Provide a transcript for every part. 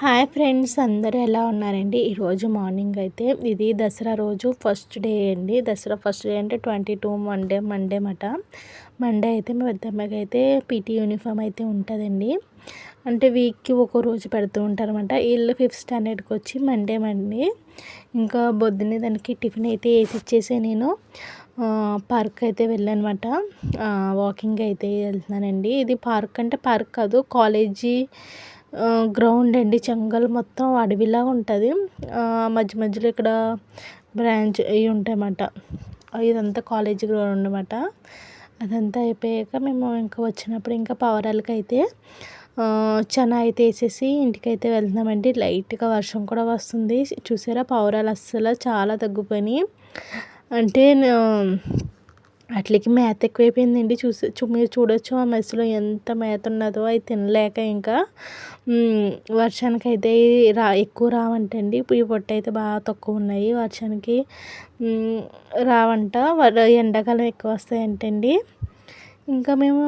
Hi friends, అందరూ ఎలా ఉన్నారండి? ఈరోజు మార్నింగ్ అయితే ఇది దసరా రోజు ఫస్ట్ డే అండి. దసరా ఫస్ట్ డే అంటే 22 మండే మాట. మండే అయితే మా పెద్దమ్మకి అయితే పీటీ యూనిఫామ్ అయితే ఉంటుందండి. అంటే వీక్కి ఒక రోజు పెడుతూ ఉంటారన్నమాట. వీళ్ళు 5th స్టాండర్డ్కి వచ్చి మండే ఇంకా పొద్దున్నే దానికి టిఫిన్ అయితే వేసి ఇచ్చేసి నేను పార్క్ అయితే వెళ్ళానమాట. వాకింగ్ అయితే వెళ్తున్నానండి. ఇది పార్క్ అంటే పార్క్ కాదు, కాలేజీ గ్రౌండ్ అండి. చెంగల్ మొత్తం అడవిలాగా ఉంటుంది. మధ్య మధ్యలో ఇక్కడ బ్రాంచ్ అవి ఉంటాయన్నమాట. ఇదంతా కాలేజీ గ్రౌండ్ అన్నమాట. అదంతా అయిపోయాక మేము ఇంకా వచ్చినప్పుడు ఇంకా పావురాలకి అయితే చనా అయితే వేసేసి ఇంటికైతే వెళ్తున్నామండి. లైట్గా వర్షం కూడా వస్తుంది. చూసారా, పావురాలు అస్సలు చాలా తగ్గిపోయినాయి. అంటే వాటికి మేత ఎక్కువైపోయిందండి. మీరు చూడొచ్చు ఆ మెస్లో ఎంత మేత ఉన్నదో. అవి తినలేక ఇంకా వర్షానికి అయితే ఎక్కువ రావంటండి. ఈ పొట్ట అయితే బాగా తక్కువ ఉన్నాయి. వర్షానికి రావంట. ఎండాకాలం ఎక్కువ వస్తాయంటండి. ఇంకా మేము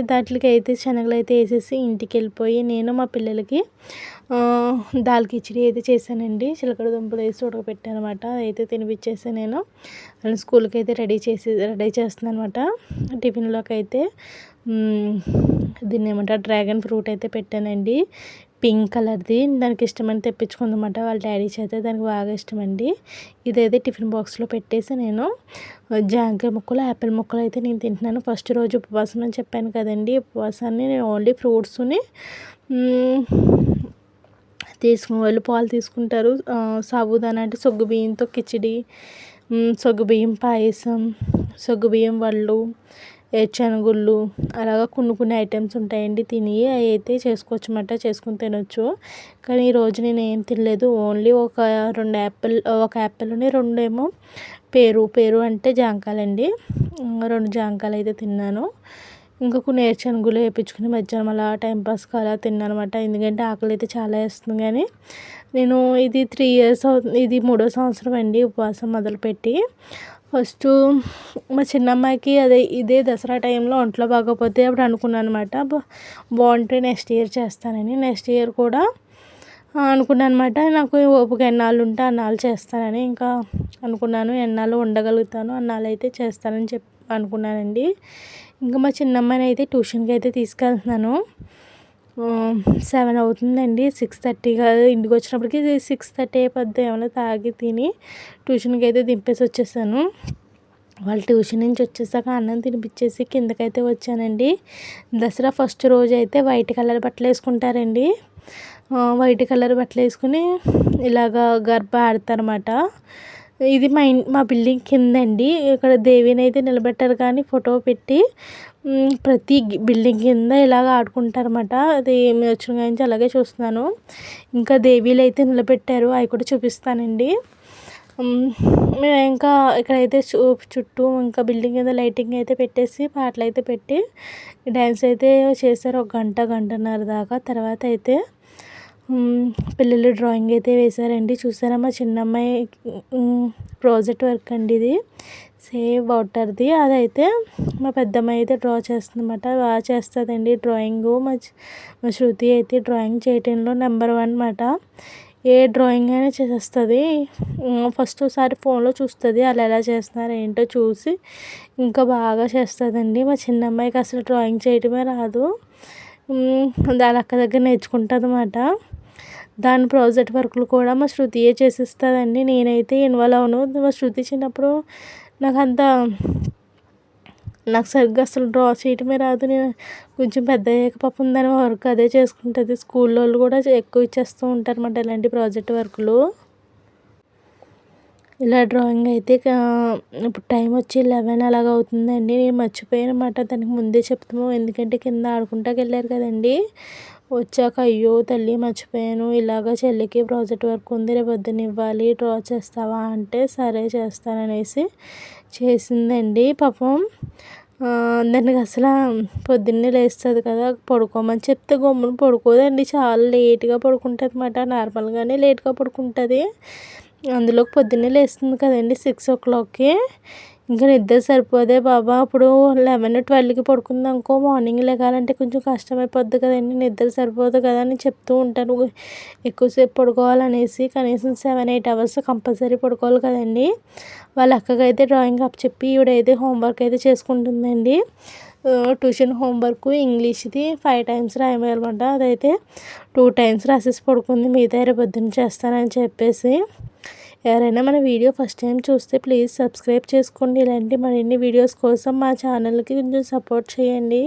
దాంట్లోకి అయితే శనగలు అయితే వేసేసి ఇంటికి వెళ్ళిపోయి నేను మా పిల్లలకి దాల్ కిచిడి అయితే చేశానండి. చిలకడ దుంపలు వేసి ఉడకపెట్టాను అనమాట. అయితే తినిపించేసి నేను స్కూల్కి అయితే రెడీ చేస్తున్నాను అనమాట. టిఫిన్లోకి అయితే దీన్ని ఏమంటారు, డ్రాగన్ ఫ్రూట్ అయితే పెట్టానండి. పింక్ కలర్ది. దానికి ఇష్టమని తెప్పించుకుందన్నమాట వాళ్ళ డాడీ చేత. దానికి బాగా ఇష్టమండి. ఇదైతే టిఫిన్ బాక్స్లో పెట్టేసి నేను జాంకాయ ముక్కలు, యాపిల్ ముక్కలు అయితే నేను తింటున్నాను. ఫస్ట్ రోజు ఉపవాసం అని చెప్పాను కదండి. ఉపవాసాన్ని నేను ఓన్లీ ఫ్రూట్స్ని తీసుకుని వాళ్ళు పాలు తీసుకుంటారు. సాబుదానా అంటే సగ్గుబియ్యంతో కిచిడి, సగ్గుబియ్యం పాయసం, సగ్గుబియ్యం వళ్ళు, ఏరుశనగుళ్ళు, అలాగా కొన్ని ఐటమ్స్ ఉంటాయండి. తిని అవి అయితే చేసుకోవచ్చు అన్నమాట. చేసుకుని తినొచ్చు. కానీ ఈరోజు నేను ఏం తినలేదు. ఓన్లీ ఒక యాపిల్ని 2 ఏమో పేరు అంటే జాంకాయలండి. 2 జాంకాయలు అయితే తిన్నాను. ఇంకా కొన్ని ఏరుశనగులు వేయించుకుని మధ్యాహ్నం అలా టైంపాస్కి అలా తిన్నాను అనమాట. ఎందుకంటే ఆకలి అయితే చాలా వేస్తుంది. కానీ నేను ఇది 3 ఇయర్స్ అవుతుంది. ఇది 3వ సంవత్సరం అండి ఉపవాసం మొదలుపెట్టి. ఫస్ట్ మా చిన్నమ్మాయికి ఇదే దసరా టైంలో ఒంట్లో బాగోపోతే అప్పుడు అనుకున్నాను అనమాట, బాగుంటే నెక్స్ట్ ఇయర్ చేస్తానని. నెక్స్ట్ ఇయర్ కూడా అనుకున్నాను అనమాట. నాకు ఓపిక ఎన్నాళ్ళు ఉంటే అన్నాళ్ళు చేస్తానని ఇంకా అనుకున్నాను. ఎన్నాళ్ళు ఉండగలుగుతాను అన్నాళ్ళు అయితే చేస్తానని అనుకున్నానండి. ఇంకా మా చిన్నమ్మాయిని అయితే ట్యూషన్కి అయితే తీసుకెళ్తున్నాను. 7 అవుతుందండి. 6:30 కాదు, ఇంటికి వచ్చినప్పటికి 6:30 అయిపోద్ది. ఏమైనా తాగి తిని ట్యూషన్కి అయితే దింపేసి వచ్చేసాను. వాళ్ళు ట్యూషన్ నుంచి వచ్చేసాక అన్నం తినిపించేసి కిందకైతే వచ్చానండి. దసరా ఫస్ట్ రోజు అయితే వైట్ కలర్ బట్టలు వేసుకుంటారండి. వైట్ కలర్ బట్టలు వేసుకుని ఇలాగా గర్భ ఆడతారన్నమాట. ఇది మా బిల్డింగ్ కిందండి. ఇక్కడ దేవిని అయితే నిలబెట్టారు కానీ ఫోటో పెట్టి ప్రతి బిల్డింగ్ కింద ఇలాగ ఆడుకుంటారన్నమాట. అది మేము వచ్చిన నుంచి అలాగే చూస్తున్నాను. ఇంకా దేవీలు అయితే నిలబెట్టారు, అవి కూడా చూపిస్తానండి. మేము ఇంకా ఇక్కడైతే చుట్టూ ఇంకా బిల్డింగ్ కింద లైటింగ్ అయితే పెట్టేసి పాటలు అయితే పెట్టి డ్యాన్స్ అయితే చేశారు. 1 గంటన్నర దాకా. తర్వాత అయితే పిల్లలు డ్రాయింగ్ అయితే వేశారండి. చూసారా, మా చిన్నమ్మాయి ప్రాజెక్ట్ వర్క్ అండి ఇది. సేవ్ వాటర్ది. అదైతే మా పెద్దమ్మాయి అయితే డ్రా చేస్తుందన్నమాట. బాగా చేస్తుందండి డ్రాయింగ్. మా శృతి అయితే డ్రాయింగ్ చేయటంలో నెంబర్ 1 అన్నమాట. ఏ డ్రాయింగ్ అయినా చేసేస్తుంది. ఫస్ట్ ఒకసారి ఫోన్లో చూస్తుంది, అలా ఎలా చేస్తున్నారు ఏంటో చూసి ఇంకా బాగా చేస్తుందండి. మా చిన్నమ్మాయికి అసలు డ్రాయింగ్ చేయటమే రాదు. దాని అక్క దగ్గర నేర్చుకుంటుంది అన్నమాట. దాని ప్రాజెక్ట్ వర్క్లు కూడా మా శృతియే చేసిస్తుందండి. నేనైతే ఇన్వాల్వ్ అవును. మా శృతి చిన్నప్పుడు నాకు సరిగ్గా అసలు డ్రా చేయటమే రాదు. నేను కొంచెం పెద్ద అయ్యాక పాపం దాని వర్క్ అదే చేసుకుంటుంది. స్కూల్లో వాళ్ళు కూడా ఎక్కువ ఇచ్చేస్తూ ఉంటారు అన్నమాట ఇలాంటి ప్రాజెక్ట్ వర్క్లు. ఇలా డ్రాయింగ్ అయితే ఇప్పుడు టైం వచ్చి 11 అలాగ అవుతుందండి. నేను మర్చిపోయాను అన్నమాట. దానికి ముందే చెప్తాము, ఎందుకంటే కింద ఆడుకుంటాకి వెళ్ళారు కదండి. వచ్చాక అయ్యో తల్లి మర్చిపోయాను, ఇలాగ చెల్లికి ప్రాజెక్ట్ వర్క్ ఉంది, రేపు పొద్దున్న ఇవ్వాలి, డ్రా చేస్తావా అంటే సరే చేస్తాననేసి చేసిందండి. పాపం దానికి అసలు పొద్దున్నే లేస్తుంది కదా, పడుకోమని చెప్తే గమ్మున పడుకోదండి. చాలా లేట్గా పడుకుంటుంది అన్నమాట. నార్మల్గానే లేట్గా పడుకుంటుంది. అందులోకి పొద్దున్నే లేస్తుంది కదండి 6 o'clockకి. ఇంకా నిద్ర సరిపోదే బాబా, అప్పుడు 11-12కి పడుకుందనుకో మార్నింగ్ లెగాలంటే కొంచెం కష్టమైపోద్ది కదండి, నిద్ర సరిపోదు కదా అని చెప్తూ ఉంటాను. ఎక్కువసేపు పడుకోవాలనేసి కనీసం 7-8 అవర్స్ కంపల్సరీ పడుకోవాలి కదండి. వాళ్ళ అక్కకైతే డ్రాయింగ్ అప్పచెప్పి ఈవిడైతే హోంవర్క్ అయితే చేసుకుంటుందండి. ట్యూషన్ హోంవర్క్ ఇంగ్లీష్ది 5 టైమ్స్ రాయమన్నమాట. అదైతే 2 టైమ్స్ రాసేసి పడుకుంది, మిగతా రేపు పొద్దున్న చేస్తానని చెప్పేసి. ఎవరైనా మన వీడియో ఫస్ట్ టైం చూస్తే ప్లీజ్ సబ్స్క్రైబ్ చేసుకోండి. ఇలాంటి మరిన్ని వీడియోస్ కోసం మా ఛానల్కి కొంచెం సపోర్ట్ చేయండి.